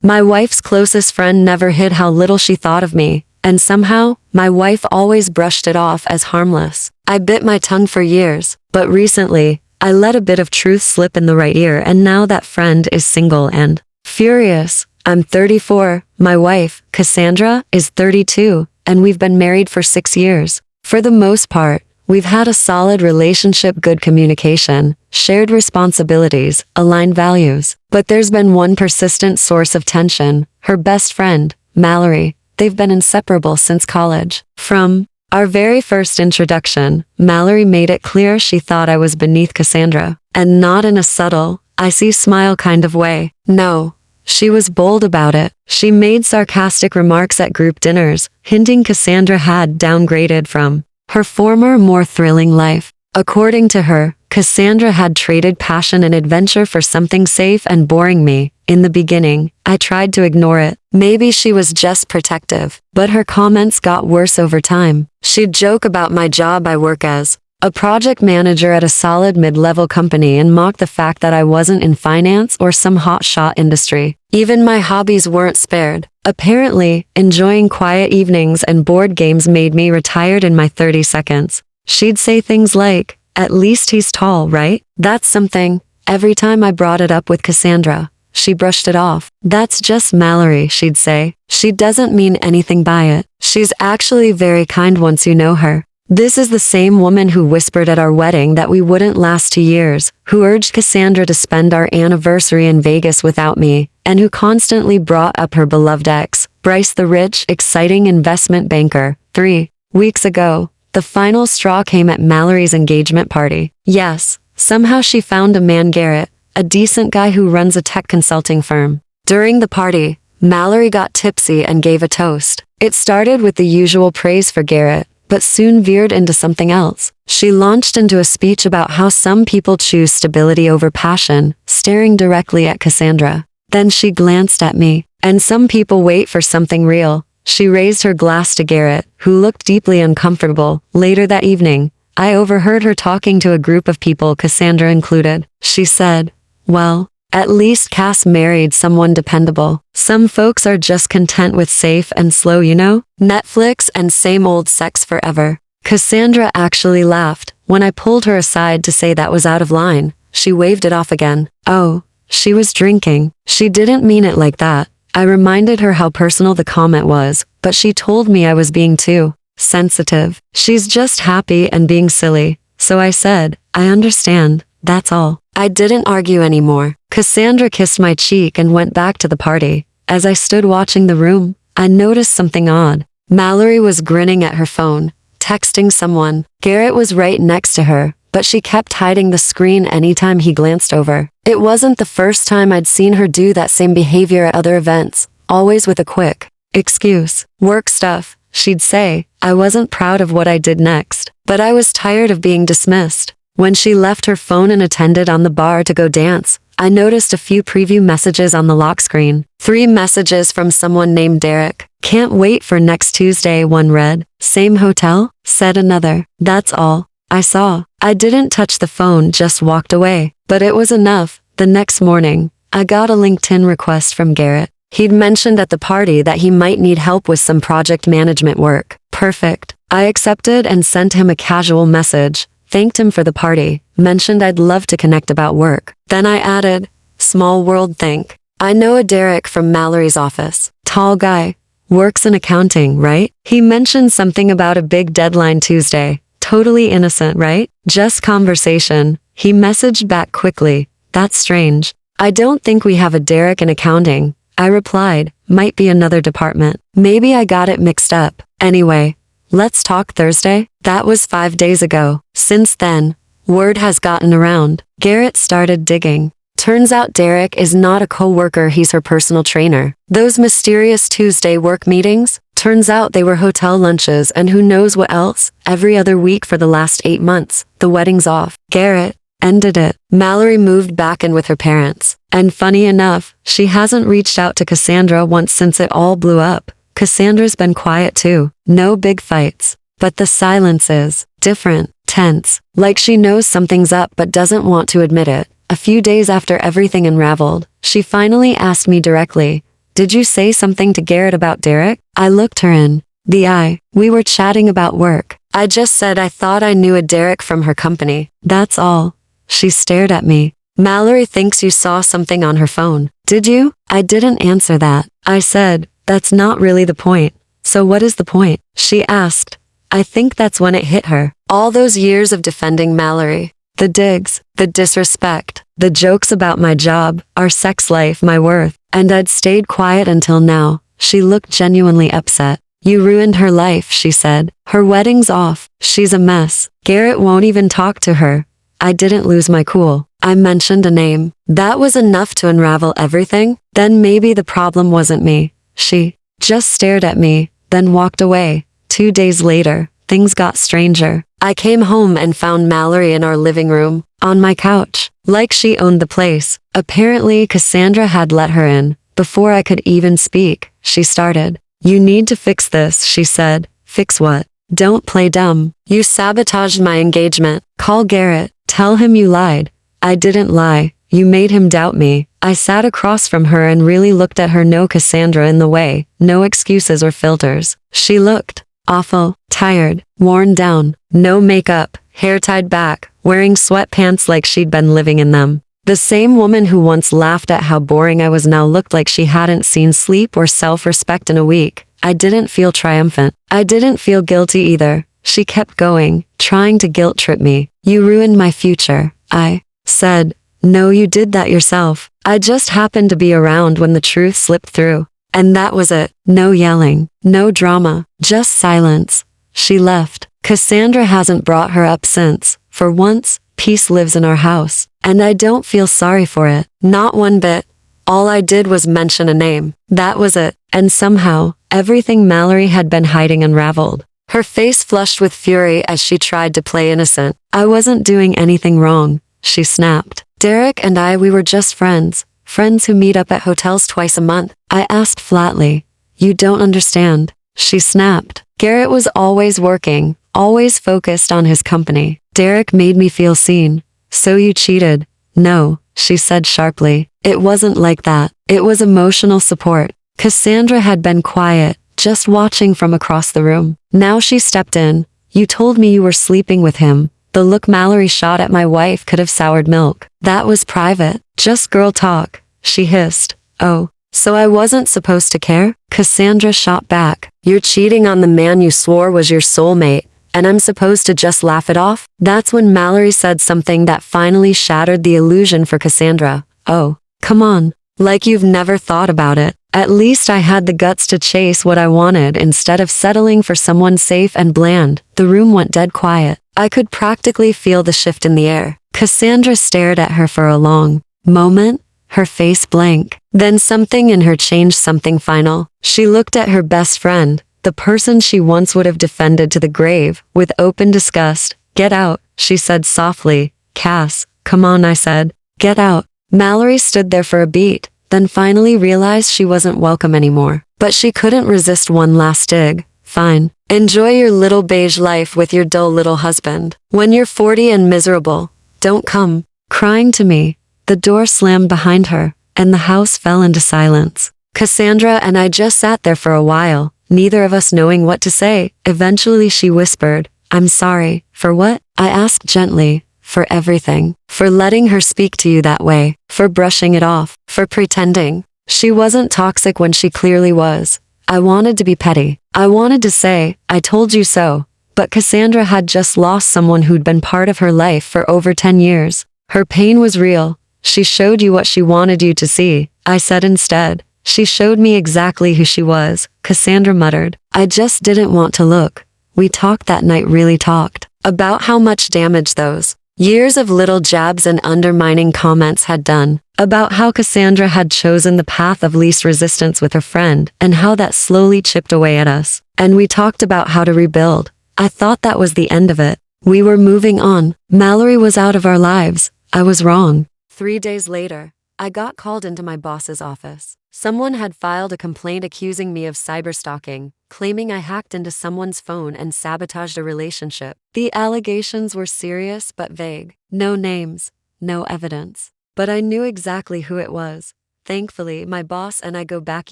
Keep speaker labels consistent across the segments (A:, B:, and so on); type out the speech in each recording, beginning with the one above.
A: My wife's closest friend never hid how little she thought of me, and somehow, my wife always brushed it off as harmless. I bit my tongue for years, but recently, I let a bit of truth slip in the right ear, and now that friend is single and furious. I'm 34, my wife, Cassandra, is 32, and we've been married for 6 years. For the most part, we've had a solid relationship, good communication, shared responsibilities, aligned values. But there's been one persistent source of tension, her best friend, Mallory. They've been inseparable since college. From our very first introduction, Mallory made it clear she thought I was beneath Cassandra, and not in a subtle, I see smile kind of way. No. She was bold about it. She made sarcastic remarks at group dinners, hinting Cassandra had downgraded from her former, more thrilling life. According to her, Cassandra had traded passion and adventure for something safe and boring. Me. In the beginning, I tried to ignore it. Maybe she was just protective. But her comments got worse over time. She'd joke about my job. I work as a project manager at a solid mid-level company and mock the fact that I wasn't in finance or some hotshot industry. Even my hobbies weren't spared. Apparently, enjoying quiet evenings and board games made me retired in my 30 seconds. She'd say things like, "At least he's tall, right?" That's something. Every time I brought it up with Cassandra, she brushed it off. "That's just Mallory," she'd say. "She doesn't mean anything by it. She's actually very kind once you know her." This is the same woman who whispered at our wedding that we wouldn't last 2 years, who urged Cassandra to spend our anniversary in Vegas without me, and who constantly brought up her beloved ex, Bryce, the rich, exciting investment banker. 3 weeks ago, the final straw came at Mallory's engagement party. Yes, somehow she found a man, Garrett, a decent guy who runs a tech consulting firm. During the party, Mallory got tipsy and gave a toast. It started with the usual praise for Garrett, but soon veered into something else. She launched into a speech about how some people choose stability over passion, staring directly at Cassandra. Then she glanced at me. "And some people wait for something real." She raised her glass to Garrett, who looked deeply uncomfortable. Later that evening, I overheard her talking to a group of people, Cassandra included. She said, "Well, at least Cass married someone dependable. Some folks are just content with safe and slow, you know? Netflix and same old sex forever." Cassandra actually laughed. When I pulled her aside to say that was out of line, she waved it off again. "Oh, she was drinking. She didn't mean it like that." I reminded her how personal the comment was, but she told me I was being too sensitive. "She's just happy and being silly." So I said, "I understand, that's all." I didn't argue anymore. Cassandra kissed my cheek and went back to the party. As I stood watching the room, I noticed something odd. Mallory was grinning at her phone, texting someone. Garrett was right next to her, but she kept hiding the screen anytime he glanced over. It wasn't the first time I'd seen her do that same behavior at other events, always with a quick excuse. "Work stuff," she'd say. I wasn't proud of what I did next, but I was tired of being dismissed. When she left her phone and attended on the bar to go dance, I noticed a few preview messages on the lock screen. 3 messages from someone named Derek. "Can't wait for next Tuesday," one read. "Same hotel?" said another. That's all I saw. I didn't touch the phone, just walked away. But it was enough. The next morning, I got a LinkedIn request from Garrett. He'd mentioned at the party that he might need help with some project management work. Perfect. I accepted and sent him a casual message. Thanked him for the party, mentioned I'd love to connect about work. Then I added, "Small world think. I know a Derek from Mallory's office. Tall guy. Works in accounting, right?" He mentioned something about a big deadline Tuesday. Totally innocent, right? Just conversation. He messaged back quickly. "That's strange. I don't think we have a Derek in accounting." I replied, "Might be another department. Maybe I got it mixed up. Anyway, let's talk Thursday." That was 5 days ago. Since then, word has gotten around. Garrett started digging. Turns out Derek is not a co-worker, he's her personal trainer. Those mysterious Tuesday work meetings? Turns out they were hotel lunches and who knows what else, every other week for the last 8 months. The wedding's off. Garrett ended it. Mallory moved back in with her parents. And funny enough, she hasn't reached out to Cassandra once since it all blew up. Cassandra's been quiet too. No big fights. But the silence is different, tense, like she knows something's up but doesn't want to admit it. A few days after everything unraveled, she finally asked me directly, Did you say something to Garrett about Derek? I looked her in the eye. We were chatting about work. I just said I thought I knew a Derek from her company. That's all. She stared at me. Mallory thinks you saw something on her phone. Did you? I didn't answer that. I said, that's not really the point. So what is the point? She asked. I think that's when it hit her. All those years of defending Mallory. The digs, the disrespect, the jokes about my job, our sex life, my worth. And I'd stayed quiet until now. She looked genuinely upset. You ruined her life, she said. Her wedding's off. She's a mess. Garrett won't even talk to her. I didn't lose my cool. I mentioned a name. That was enough to unravel everything. Then maybe the problem wasn't me. She just stared at me, then walked away. 2 days later, things got stranger. I came home and found Mallory in our living room, on my couch, like she owned the place. Apparently, Cassandra had let her in. Before I could even speak, she started. You need to fix this, she said. Fix what? Don't play dumb. You sabotaged my engagement. Call Garrett. Tell him you lied. I didn't lie. You made him doubt me. I sat across from her and really looked at her. No Cassandra in the way. No excuses or filters. She looked awful, tired, worn down. No makeup, hair tied back, wearing sweatpants like she'd been living in them. The same woman who once laughed at how boring I was now looked like she hadn't seen sleep or self-respect in a week. I didn't feel triumphant. I didn't feel guilty either. She kept going, trying to guilt trip me. You ruined my future. I said, no, you did that yourself. I just happened to be around when the truth slipped through. And that was it. No yelling, no drama, just silence. She left. Cassandra hasn't brought her up since. For once, peace lives in our house. And I don't feel sorry for it. Not one bit. All I did was mention a name. That was it. And somehow, everything Mallory had been hiding unraveled. Her face flushed with fury as she tried to play innocent. I wasn't doing anything wrong, she snapped. Derek and we were just friends. Friends who meet up at hotels twice a month. I asked flatly. You don't understand, she snapped. Garrett was always working, always focused on his company. Derek made me feel seen. So you cheated? No, she said sharply. It wasn't like that. It was emotional support. Cassandra had been quiet, just watching from across the room. Now she stepped in. You told me you were sleeping with him. The look Mallory shot at my wife could have soured milk. That was private. Just girl talk, she hissed. Oh, so I wasn't supposed to care? Cassandra shot back. You're cheating on the man you swore was your soulmate, and I'm supposed to just laugh it off? That's when Mallory said something that finally shattered the illusion for Cassandra. Oh, come on. Like you've never thought about it. At least I had the guts to chase what I wanted instead of settling for someone safe and bland. The room went dead quiet. I could practically feel the shift in the air. Cassandra stared at her for a long moment, her face blank. Then something in her changed, something final. She looked at her best friend, the person she once would have defended to the grave, with open disgust. Get out, she said softly. Cass, come on, I said. Get out. Mallory stood there for a beat, then finally realized she wasn't welcome anymore. But she couldn't resist one last dig. Fine. Enjoy your little beige life with your dull little husband. When you're 40 and miserable, don't come crying to me. The door slammed behind her, and the house fell into silence. Cassandra and I just sat there for a while, neither of us knowing what to say. Eventually she whispered, I'm sorry. For what? I asked gently. For everything. For letting her speak to you that way. For brushing it off. For pretending. She wasn't toxic when she clearly was. I wanted to be petty. I wanted to say, I told you so. But Cassandra had just lost someone who'd been part of her life for over 10 years. Her pain was real. She showed you what she wanted you to see. I said instead. She showed me exactly who she was. Cassandra muttered. I just didn't want to look. We talked that night, really talked. About how much damage those years of little jabs and undermining comments had done. About how Cassandra had chosen the path of least resistance with her friend, and how that slowly chipped away at us. And we talked about how to rebuild. I thought that was the end of it. We were moving on. Mallory was out of our lives. I was wrong. 3 days later, I got called into my boss's office. Someone had filed a complaint accusing me of cyberstalking, claiming I hacked into someone's phone and sabotaged a relationship. The allegations were serious but vague. No names, no evidence. But I knew exactly who it was. Thankfully, my boss and I go back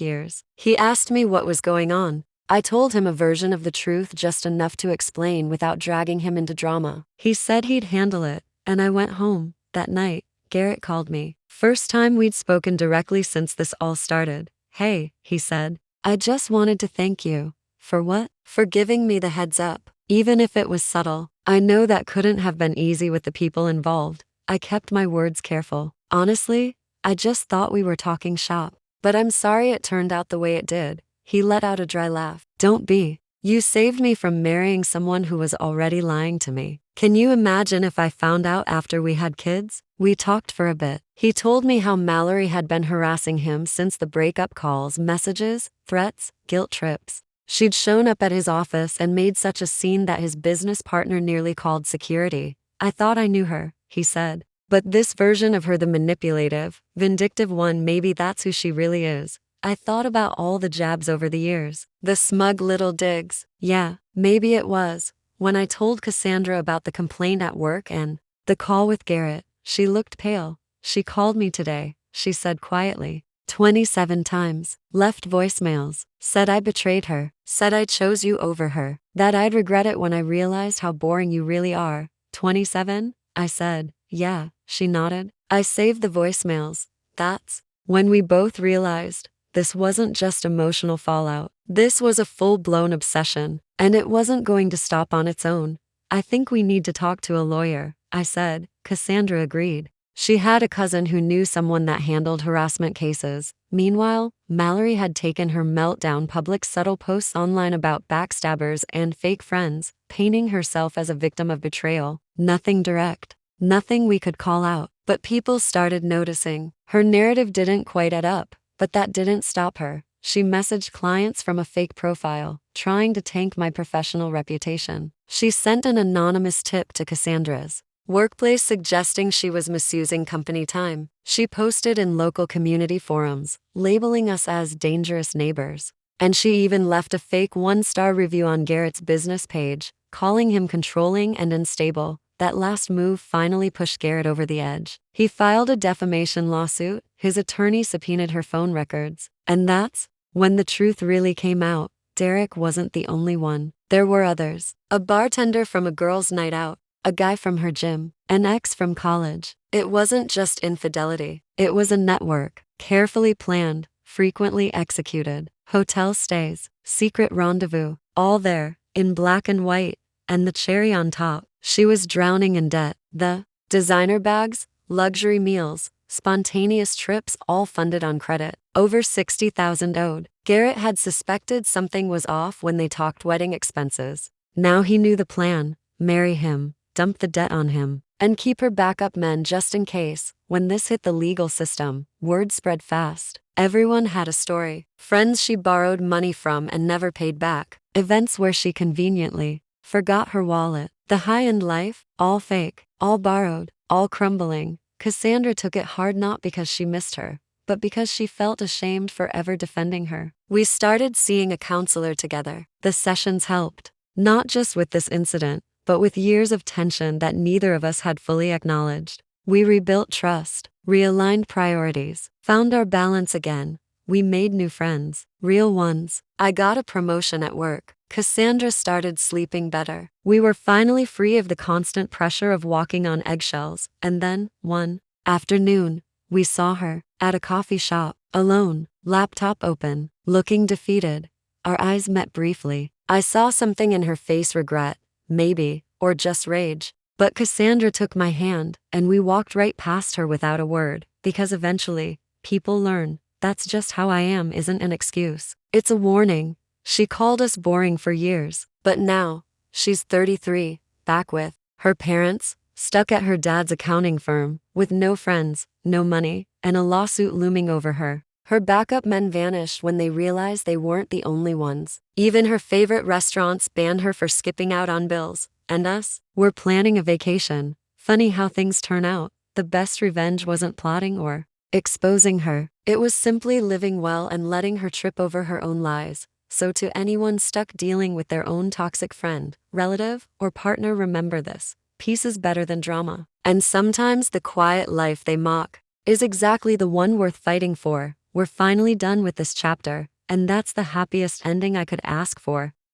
A: years. He asked me what was going on. I told him a version of the truth, just enough to explain without dragging him into drama. He said he'd handle it, and I went home. That night, Garrett called me. First time we'd spoken directly since this all started. "Hey," he said. "I just wanted to thank you." "For what?" "For giving me the heads up. Even if it was subtle. I know that couldn't have been easy with the people involved." I kept my words careful. "Honestly, I just thought we were talking shop. But I'm sorry it turned out the way it did." He let out a dry laugh. "Don't be. You saved me from marrying someone who was already lying to me. Can you imagine if I found out after we had kids?" We talked for a bit. He told me how Mallory had been harassing him since the breakup, calls, messages, threats, guilt trips. She'd shown up at his office and made such a scene that his business partner nearly called security. "I thought I knew her," he said. "But this version of her, the manipulative, vindictive one, maybe that's who she really is." I thought about all the jabs over the years. The smug little digs. Yeah, maybe it was. When I told Cassandra about the complaint at work and the call with Garrett, she looked pale. "She called me today," she said quietly. 27 times. Left voicemails. Said I betrayed her. Said I chose you over her. That I'd regret it when I realized how boring you really are. 27? I said. "Yeah," she nodded. I saved the voicemails. That's when we both realized this wasn't just emotional fallout. This was a full-blown obsession, and it wasn't going to stop on its own. "I think we need to talk to a lawyer," I said. Cassandra agreed. She had a cousin who knew someone that handled harassment cases. Meanwhile, Mallory had taken her meltdown public, subtle posts online about backstabbers and fake friends, painting herself as a victim of betrayal. Nothing direct. Nothing we could call out. But people started noticing. Her narrative didn't quite add up. But that didn't stop her. She messaged clients from a fake profile, trying to tank my professional reputation. She sent an anonymous tip to Cassandra's workplace suggesting she was misusing company time. She posted in local community forums, labeling us as dangerous neighbors. And she even left a fake 1-star review on Garrett's business page, calling him controlling and unstable. That last move finally pushed Garrett over the edge. He filed a defamation lawsuit. His attorney subpoenaed her phone records. And that's when the truth really came out. Derek wasn't the only one. There were others. A bartender from a girls' night out. A guy from her gym. An ex from college. It wasn't just infidelity. It was a network. Carefully planned. Frequently executed. Hotel stays. Secret rendezvous. All there. In black and white. And the cherry on top. She was drowning in debt. The designer bags, luxury meals, spontaneous trips, all funded on credit. Over $60,000 owed. Garrett had suspected something was off when they talked wedding expenses. Now he knew the plan. Marry him, dump the debt on him, and keep her backup men just in case. When this hit the legal system, word spread fast. Everyone had a story. Friends she borrowed money from and never paid back. Events where she conveniently forgot her wallet. The high-end life, all fake, all borrowed, all crumbling. Cassandra took it hard, not because she missed her, but because she felt ashamed for ever defending her. We started seeing a counselor together. The sessions helped, not just with this incident, but with years of tension that neither of us had fully acknowledged. We rebuilt trust, realigned priorities, found our balance again. We made new friends, real ones. I got a promotion at work. Cassandra started sleeping better. We were finally free of the constant pressure of walking on eggshells. And then, one afternoon, we saw her at a coffee shop, alone, laptop open, looking defeated. Our eyes met briefly. I saw something in her face, regret, maybe, or just rage. But Cassandra took my hand, and we walked right past her without a word, because eventually, people learn. That's just how I am isn't an excuse. It's a warning. She called us boring for years, but now, she's 33, back with her parents, stuck at her dad's accounting firm, with no friends, no money, and a lawsuit looming over her. Her backup men vanished when they realized they weren't the only ones. Even her favorite restaurants banned her for skipping out on bills. And us? We're planning a vacation. Funny how things turn out. The best revenge wasn't plotting or exposing her. It was simply living well and letting her trip over her own lies. So to anyone stuck dealing with their own toxic friend, relative, or partner, remember this. Peace is better than drama. And sometimes the quiet life they mock is exactly the one worth fighting for. We're finally done with this chapter, and that's the happiest ending I could ask for.